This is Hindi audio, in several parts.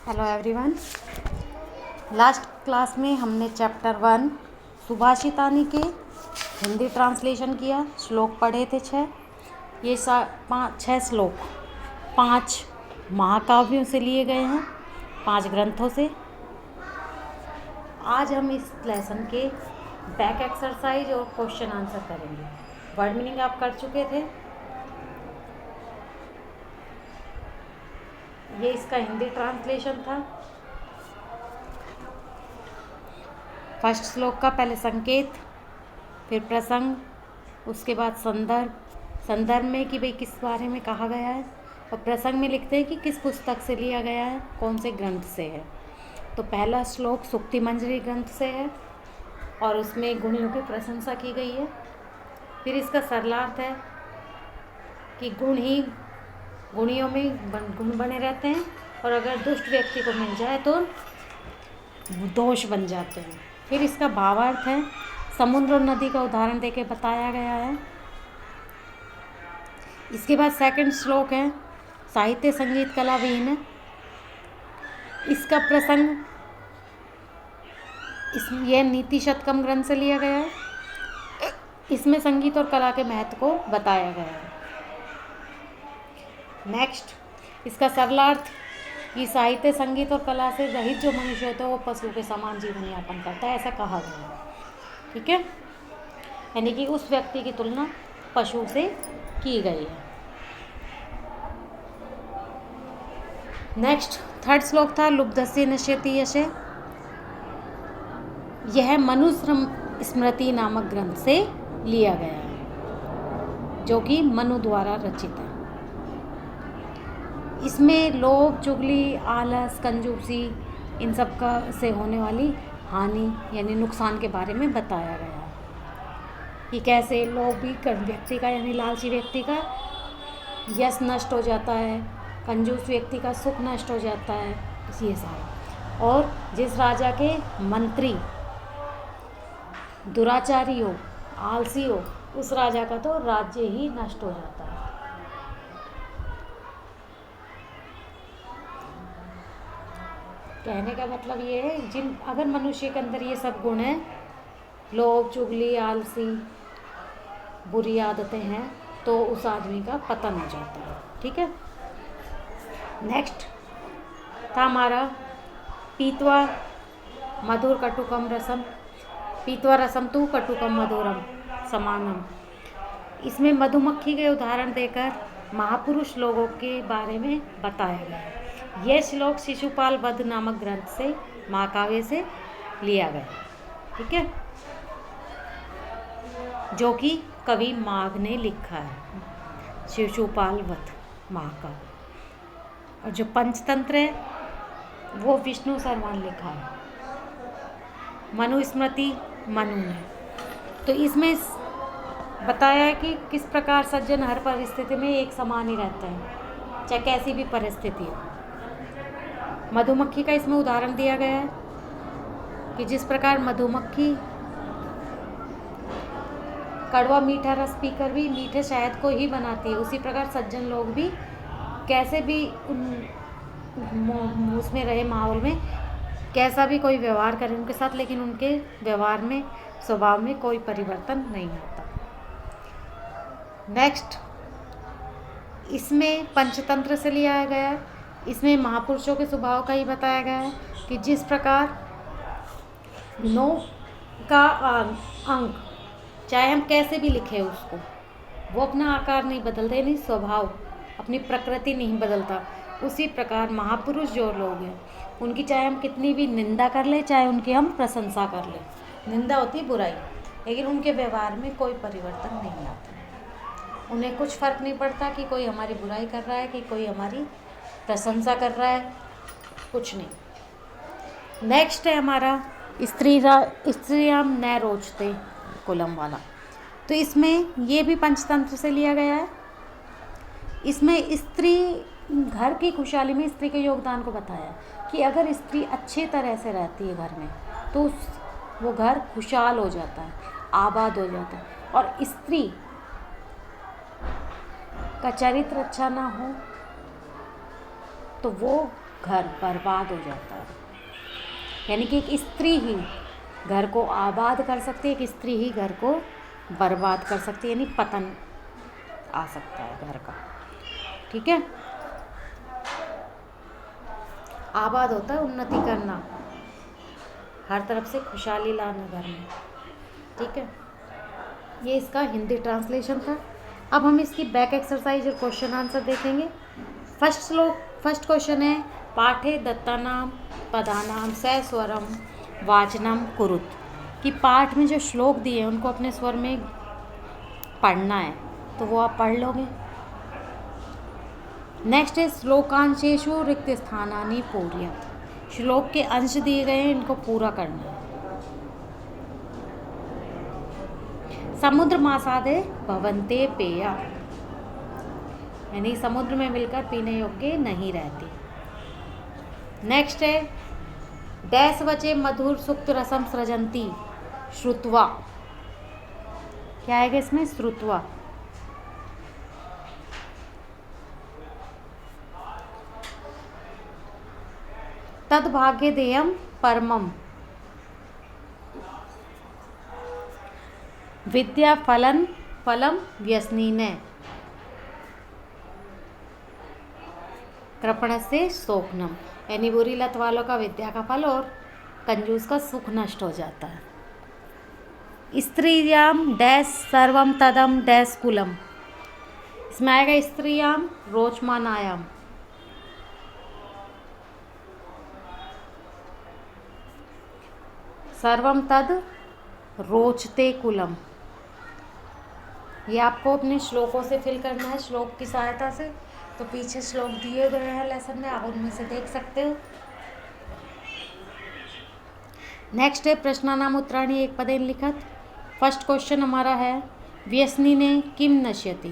Hello everyone. लास्ट क्लास में हमने चैप्टर 1 सुभाषितानी के हिंदी ट्रांसलेशन किया। श्लोक पढ़े थे 6। ये 6 श्लोक 5 महाकाव्यों से लिए गए हैं, 5 ग्रंथों से। आज हम इस लेसन के बैक एक्सरसाइज और क्वेश्चन आंसर करेंगे। वर्ड मीनिंग आप कर चुके थे। ये इसका हिंदी ट्रांसलेशन था। फर्स्ट श्लोक का पहले संकेत, फिर प्रसंग, उसके बाद संदर्भ में कि भाई किस बारे में कहा गया है, और प्रसंग में लिखते हैं कि किस पुस्तक से लिया गया है, कौन से ग्रंथ से है। तो पहला श्लोक सूक्ति मंजरी ग्रंथ से है और उसमें गुणियों की प्रशंसा की गई है। फिर इसका सरलार्थ है कि गुणियों में गुण बने रहते हैं और अगर दुष्ट व्यक्ति को मिल जाए तो दोष बन जाते हैं। फिर इसका भावार्थ है, समुद्र और नदी का उदाहरण देके बताया गया है। इसके बाद सेकंड श्लोक है साहित्य संगीत कला विहीन। इसका प्रसंग यह नीति शतकम ग्रंथ से लिया गया है। इसमें संगीत और कला के महत्व को बताया गया है। नेक्स्ट, इसका सरलार्थ कि साहित्य संगीत और कला से रहित जो मनुष्य होता है वो पशु के समान जीवन यापन करता है, ऐसा कहा गया है। ठीक है, यानी कि उस व्यक्ति की तुलना पशु से की गई है। नेक्स्ट, थर्ड श्लोक था लुब्धस्य नश्यति यशे। यह मनुस्मृति नामक ग्रंथ से लिया गया है, जो कि मनु द्वारा रचित है। इसमें लोभ, चुगली, आलस, कंजूसी, इन सब का से होने वाली हानि यानी नुकसान के बारे में बताया गया है कि कैसे लोभी व्यक्ति का यानी लालची व्यक्ति का यश नष्ट हो जाता है, कंजूस व्यक्ति का सुख नष्ट हो जाता है, ये सारा। और जिस राजा के मंत्री दुराचारी हो, आलसी हो, उस राजा का तो राज्य ही नष्ट हो जाता है। कहने का मतलब ये है, अगर मनुष्य के अंदर ये सब गुण हैं, लोभ, चुगली, आलसी, बुरी आदतें हैं, तो उस आदमी का पतन हो जाता है। ठीक है। नेक्स्ट था हमारा पीत्वा मधुर कटुकम रसम। पीत्वा रसम तु कटुकम मधुरम समानम। इसमें मधुमक्खी के उदाहरण देकर महापुरुष लोगों के बारे में बताया गया है। यह श्लोक शिशुपाल वध नामक ग्रंथ से महाकाव्य से लिया गया। ठीक है, जो कि कवि माघ ने लिखा है, शिशुपाल वध महाकाव्य। और जो पंचतंत्र है वो विष्णु शर्मा ने लिखा है, मनुस्मृति मनु ने। तो इसमें बताया है कि किस प्रकार सज्जन हर परिस्थिति में एक समान ही रहते हैं, चाहे कैसी भी परिस्थिति हो। मधुमक्खी का इसमें उदाहरण दिया गया है कि जिस प्रकार मधुमक्खी कड़वा मीठा रस पीकर भी मीठे शहद को ही बनाती है, उसी प्रकार सज्जन लोग भी कैसे भी उसमें रहे माहौल में, कैसा भी कोई व्यवहार करे उनके साथ, लेकिन उनके व्यवहार में, स्वभाव में कोई परिवर्तन नहीं आता। नेक्स्ट, इसमें पंचतंत्र से लिया गया है। इसमें महापुरुषों के स्वभाव का ही बताया गया है कि जिस प्रकार 9 का अंक चाहे हम कैसे भी लिखें उसको, वो अपना आकार नहीं बदलते, नहीं स्वभाव, अपनी प्रकृति नहीं बदलता। उसी प्रकार महापुरुष जो लोग हैं उनकी चाहे हम कितनी भी निंदा कर ले, चाहे उनकी हम प्रशंसा कर ले, निंदा होती है बुराई, लेकिन उनके व्यवहार में कोई परिवर्तन नहीं आता। उन्हें कुछ फर्क नहीं पड़ता कि कोई हमारी बुराई कर रहा है कि कोई हमारी प्रशंसा कर रहा है, कुछ नहीं। नेक्स्ट है हमारा स्त्रियाम न रोचते कुलम वाला। तो इसमें ये भी पंचतंत्र से लिया गया है। इसमें स्त्री घर की खुशहाली में स्त्री के योगदान को बताया कि अगर स्त्री अच्छी तरह से रहती है घर में तो वो घर खुशहाल हो जाता है, आबाद हो जाता है। और स्त्री का चरित्र अच्छा ना हो तो वो घर बर्बाद हो जाता है। यानी कि एक स्त्री ही घर को आबाद कर सकती है, एक स्त्री ही घर को बर्बाद कर सकती है, यानी पतन आ सकता है घर का। ठीक है, आबाद होता है उन्नति करना, हर तरफ से खुशहाली लाना घर में। ठीक है, ये इसका हिंदी ट्रांसलेशन था। अब हम इसकी बैक एक्सरसाइज और क्वेश्चन आंसर देखेंगे। फर्स्ट क्वेश्चन है, पाठे दत्तानाम पदानाम सस्वरम वाचनम कुरुत, कि पाठ में जो श्लोक दिए हैं उनको अपने स्वर में पढ़ना है, तो वो आप पढ़ लोगे। नेक्स्ट है श्लोकांशेषु रिक्त स्थानानि पूर्य, श्लोक के अंश दिए गए हैं, इनको पूरा करना है। समुद्र मासादे भवन्ते पेया, यानी समुद्र में मिलकर पीने योग्य नहीं रहती। नेक्स्ट है डैश वचे मधुर सुक्त रसम सृजंती श्रुत्वा, क्या आएगा इसमें? श्रुत्वा। तद भाग्य देयम परमम विद्या फलम व्यसनीने कृपण से शोकनम, यानी बुरी लत वालों का विद्या का फल और कंजूस का सुख नष्ट हो जाता है। स्त्रियाम डैश सर्वम तदम डैश कुलम, इसमें आएगा स्त्रियाम रोचमानायाम। सर्वम तद रोचते कुलम, ये आपको अपने श्लोकों से फिल करना है, श्लोक की सहायता से। तो पीछे श्लोक दिए गए हैं लेसन में, आप उनमें से देख सकते हो। नेक्स्ट है प्रश्नानाम उत्तराणि एक पदेन लिखत। फर्स्ट क्वेश्चन हमारा है व्यसनी ने किम नश्यति,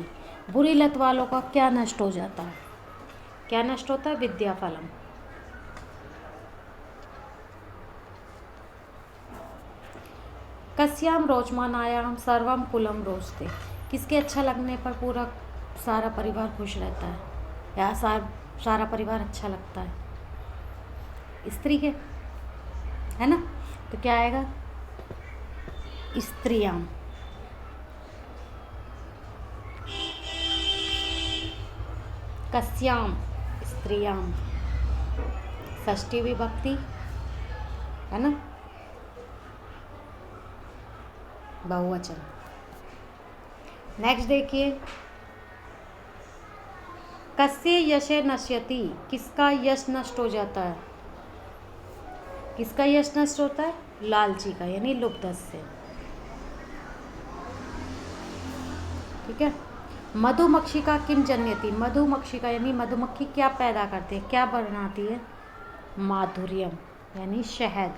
बुरी लत वालों का क्या नष्ट हो जाता है? क्या नष्ट होता है? विद्या फलम। कस्याम रोचमानायाम सर्वम कुलम रोचते, किसके अच्छा लगने पर पूरा सारा परिवार खुश रहता है या सारा परिवार अच्छा लगता है? स्त्री के, है ना? तो क्या आएगा? स्त्रियाम। कस्याम स्त्रियाम, षष्ठी विभक्ति है ना, बहुवचन। नेक्स्ट देखिए, कस्य यशे नश्यति, किसका यश नष्ट हो जाता है? किसका यश नष्ट होता है? लालची का, यानी लुब्धस से। ठीक है। मधुमक्षिका किम जन्यति, मधुमक्षिका यानी मधुमक्खी क्या पैदा करती है, क्या बनाती है? माधुर्यम, यानी शहद।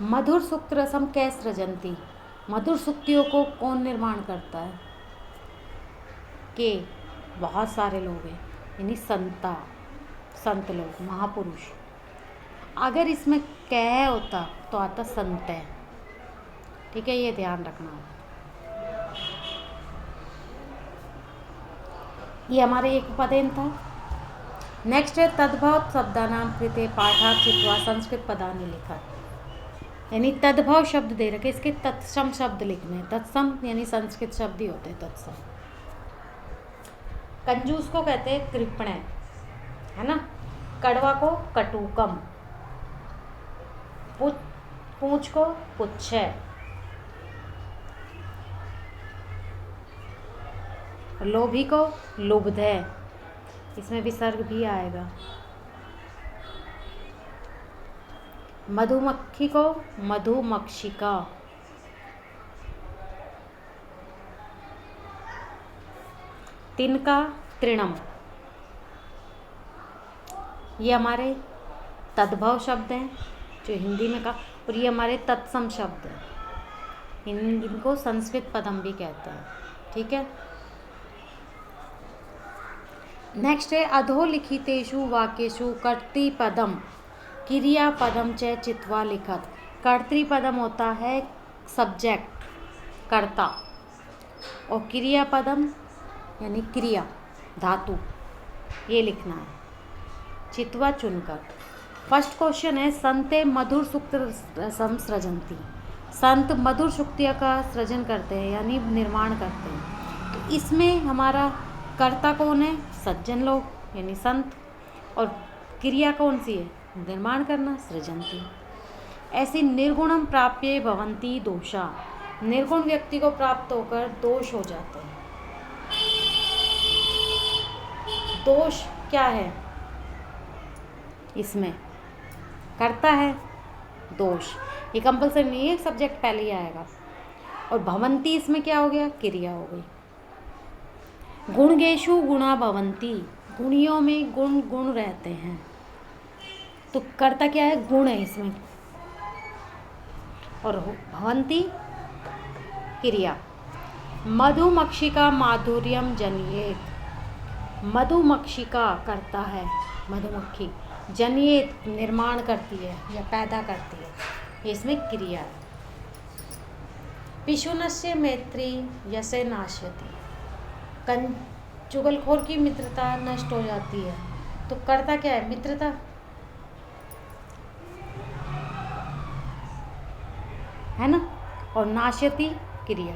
मधुर सुक्त रसम कै सृजंती, मधुर सुक्तियों को कौन निर्माण करता है? के बहुत सारे लोग हैं, यानी संत लोग, महापुरुष। अगर इसमें कै होता तो आता संत है। ठीक है, ये ध्यान रखना। ये हमारे एक पदेन था। नेक्स्ट है तद्भव शब्दानाम कृते पाठार्थ चित्वा संस्कृत पदानि लिखा, यानी तद्भव शब्द दे रखे, इसके तत्सम शब्द लिखने हैं। तत्सम यानी संस्कृत शब्द ही होते हैं तत्सम। कंजूस को कहते हैं कृपण, है ना। कड़वा को कटुकम, पूंछ को पुच्छ, लोभी को लुब्ध है, इसमें विसर्ग भी आएगा। मधुमक्खी को मधुमक्षिका, तिनका तृणम। ये हमारे तद्भव शब्द हैं जो हिंदी में कहा, और ये हमारे तत्सम शब्द हैं, इनको संस्कृत पदम भी कहते हैं। ठीक है। नेक्स्ट है अधोलिखितेषु वाक्येषु कर्तृपदम क्रियापदम च चित्वा लिखत। कर्तृपदम होता है सब्जेक्ट, कर्ता, और क्रियापदम यानी क्रिया, धातु, ये लिखना है, चित्वा चुनकर। फर्स्ट क्वेश्चन है संते मधुर सूक्त रसम सृजंती। संत मधुर सूक्तियों का सृजन करते हैं यानी निर्माण करते हैं। तो इसमें हमारा कर्ता कौन है? सज्जन लोग यानी संत। और क्रिया कौन सी है? निर्माण करना, सृजंती। ऐसी निर्गुणम प्राप्य भवंती दोषा। निर्गुण व्यक्ति को प्राप्त होकर दोष हो जाते हैं। दोष क्या है? इसमें करता है दोष, ये कंपल्सरी नहीं है, सब्जेक्ट पहले ही आएगा। और भवंती इसमें क्या हो गया? क्रिया हो गई। गुणगेशु गुणा भवंती, गुणियों में गुण रहते हैं। तो कर्ता क्या है? गुण है इसमें। और भवंती क्रिया। मधुमक्षिका माधुर्यम जनियेत। मधुमक्षिका करता है, मधुमक्खी। जनियेत निर्माण करती है या पैदा करती है, ये इसमें क्रिया है। पिशुनस्य मैत्री यसे नाश्यति। चुगलखोर की मित्रता नष्ट हो जाती है। तो करता क्या है? मित्रता। है ना? और नाश्यति क्रिया।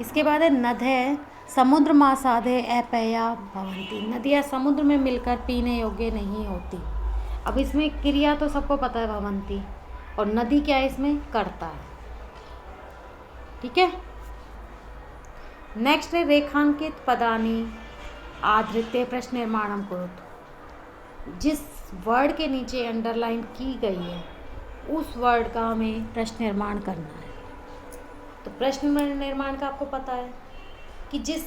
इसके बाद है नद है समुद्र मासाधे अपया भवंती। नदियाँ समुद्र में मिलकर पीने योग्य नहीं होती। अब इसमें क्रिया तो सबको पता है भवंती, और नदी क्या है? इसमें करता है। ठीक है। नेक्स्ट है रेखांकित पदानी आधृत्य प्रश्न निर्माणम कुरुत। जिस वर्ड के नीचे अंडरलाइन की गई है उस वर्ड का हमें प्रश्न निर्माण करना है। तो प्रश्न निर्माण का आपको पता है कि जिस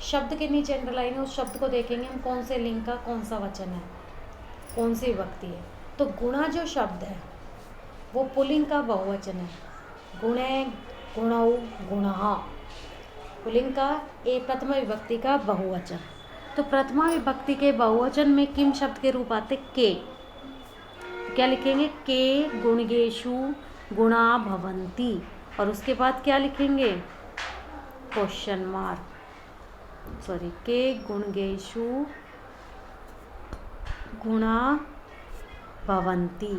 शब्द के नीचे अंडरलाइन है उस शब्द को देखेंगे हम कौन से लिंग का कौन सा वचन है, कौन सी विभक्ति है। तो गुणा जो शब्द है वो पुल्लिंग का बहुवचन है। गुणे, गुणौ, गुणः, पुल्लिंग का एक प्रथमा विभक्ति का बहुवचन। तो प्रथमा विभक्ति के बहुवचन में किम शब्द के रूप आते? के। क्या लिखेंगे? के गुणगेशु गुणा भवंती। और उसके बाद क्या लिखेंगे? क्वेश्चन मार्क, सॉरी, के गुणगेशु गुणा भवंती।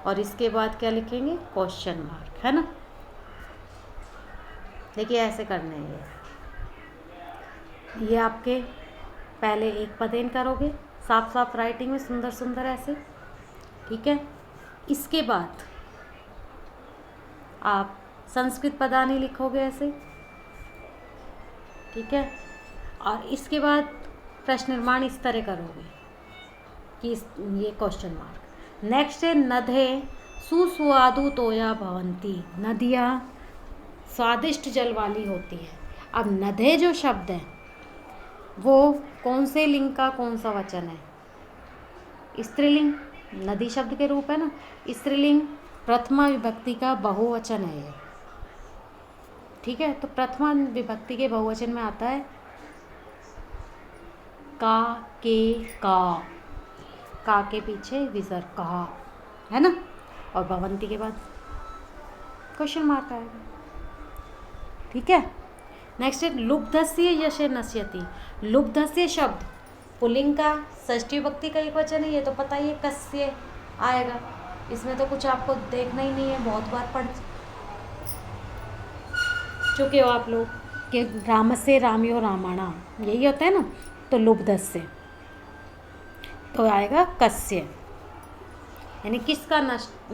और इसके बाद क्या लिखेंगे? Question mark. है ना? देखिए ऐसे करने हैं ये आपके पहले एक पदेन करोगे साफ साफ राइटिंग में, सुंदर सुंदर ऐसे। ठीक है। इसके बाद आप संस्कृत पदानी लिखोगे ऐसे। ठीक है। और इसके बाद प्रश्न निर्माण इस तरह करोगे कि ये क्वेश्चन मार्क। नेक्स्ट है नदे सुस्वादु तोया भवंती। नदियाँ स्वादिष्ट जल वाली होती है। अब नदे जो शब्द है वो कौन से लिंग का कौन सा वचन है? स्त्रीलिंग, नदी शब्द के रूप है ना। स्त्रीलिंग प्रथमा विभक्ति का बहुवचन है ये। ठीक है। तो प्रथमा विभक्ति के बहुवचन में आता है का, के, का के पीछे विसर्ग कहा, है ना। और भवंती के बाद क्वेश्चन मार्क आएगा। ठीक है। नेक्स्ट है लुब्धस्य यशे नश्यति। लुब्धस्य शब्द पुल्लिंग का षष्ठी विभक्ति का एक वचन है, ये तो पता ही है, कस्य आएगा। इसमें तो कुछ आपको देखना ही नहीं है, बहुत बार पढ़ चुके हो आप लोग कि रामस्य रामयो रामाणा यही होता है ना। तो लुब्धस्य तो आएगा कस्य, यानी किसका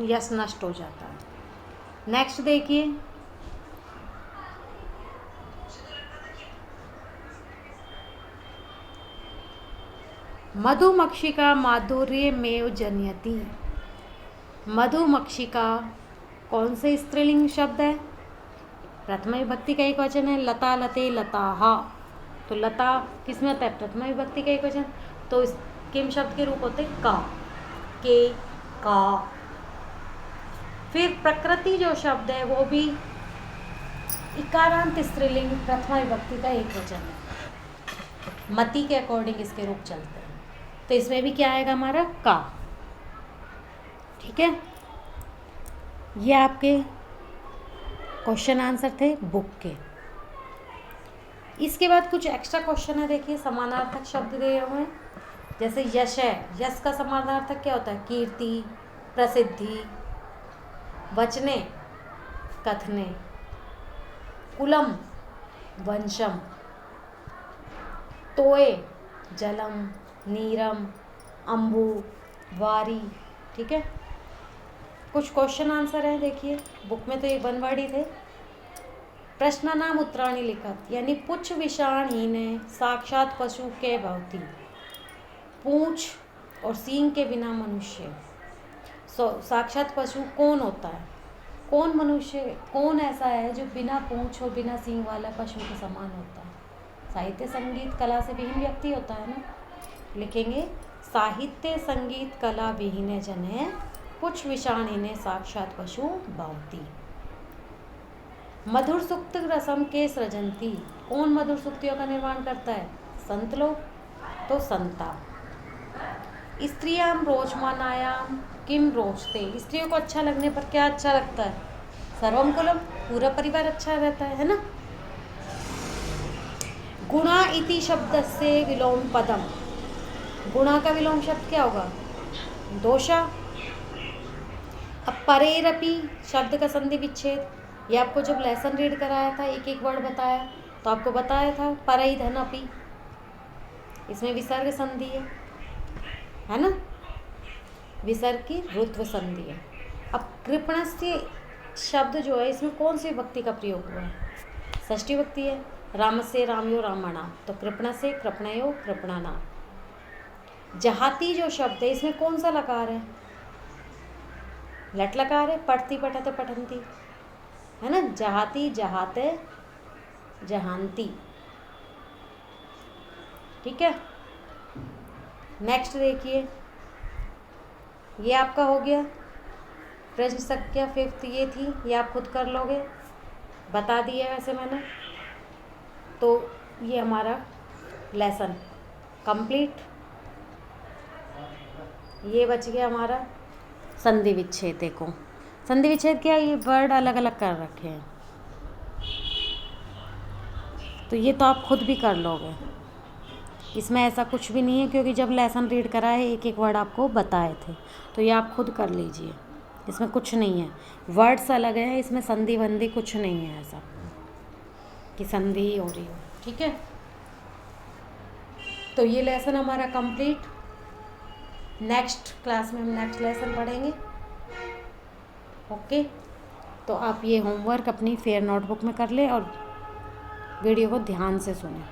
यश नष्ट हो जाता है। नेक्स्ट देखिए मधुमक्षिका माधुर्य मेव जनयति। मधुमक्षिका कौन से स्त्रीलिंग शब्द है? प्रथमा विभक्ति का एक वचन है। लता, लते, लताहा। तो लता किस में होता है? प्रथमा विभक्ति का एक वचन। तो इस किम शब्द के रूप होते का, के, का। फिर प्रकृति जो शब्द है वो भी इकारांत स्त्रीलिंग प्रथमा विभक्ति का एक वचन है। मति के अकॉर्डिंग इसके रूप चलते हैं। तो इसमें भी क्या आएगा हमारा? का। ठीक है। ये आपके क्वेश्चन आंसर थे बुक के। इसके बाद कुछ एक्स्ट्रा क्वेश्चन है, देखिए समानार्थक शब्द दिए हुए हैं। जैसे यश है, यश का समानार्थक क्या होता है? कीर्ति, प्रसिद्धि। वचने, कथने। कुलम, वंशम। तोय, जलम, नीरम, अम्बु, वारी। ठीक है, कुछ क्वेश्चन आंसर है, देखिए बुक में तो ये 1 वर्ड ही थे। प्रश्न नाम उत्तराणी लिखत, यानी पुच्छ विषाणहीन साक्षात पशु के भवती। पूंछ और सींग के बिना मनुष्य। साक्षात पशु कौन होता है? कौन मनुष्य, कौन ऐसा है जो बिना पूंछ और बिना सींग वाला पशु के समान होता है? साहित्य संगीत कला से विहीन व्यक्ति होता है ना। लिखेंगे साहित्य संगीत कला विहीने जने पुच्छ विषाणहीने साक्षात पशु भवती। मधुर सुक्त रसम के सृजंती, कौन मधुर सुक्तियों का निर्माण करता है? संत लोग, तो संता। स्त्रियाम रोचमानायाम किम रोचते, स्त्रियों को अच्छा लगने पर क्या अच्छा लगता है? सर्वम कुलम, पूरा परिवार अच्छा रहता है ना। गुणा इति शब्द से विलोम पदम, गुणा का विलोम शब्द क्या होगा? दोषा। अब परेरपि शब्द का संधि विच्छेद, ये आपको जब लेसन रीड कराया था, एक एक वर्ड बताया तो आपको बताया था परई धन अपि, इसमें विसर्ग संधि है ना, विसर्ग की रुत्व संधि है। अब कृपणस्य शब्द जो है, इसमें कौन सी विभक्ति का प्रयोग हुआ है? षष्ठी विभक्ति है। रामस्य रामयो रामणा, तो कृपण से कृपणयो कृपणाना। जहाती जो शब्द है, इसमें कौन सा लकार है? लट लकार है। पठती पठते पठंती, है ना। जहाती जहाते जहांती। ठीक है, नेक्स्ट देखिए, ये आपका हो गया प्रश्न संख्या 5 ये थी, ये आप खुद कर लोगे, बता दिया वैसे मैंने। तो ये हमारा लेसन कंप्लीट। ये बच गया हमारा संधि विच्छेद। देखो संधि विच्छेद क्या, ये वर्ड अलग अलग कर रखे हैं, तो ये तो आप खुद भी कर लोगे, इसमें ऐसा कुछ भी नहीं है, क्योंकि जब लेसन रीड करा है एक एक वर्ड आपको बताए थे, तो ये आप खुद कर लीजिए, इसमें कुछ नहीं है। वर्ड्स अलग हैं, इसमें संधि वंधि कुछ नहीं है ऐसा कि संधि हो रही हो। ठीक है, तो ये लेसन हमारा कंप्लीट। नेक्स्ट क्लास में हम नेक्स्ट लेसन पढ़ेंगे। ओके, तो आप ये होमवर्क अपनी फेयर नोटबुक में कर लें और वीडियो को ध्यान से सुनें।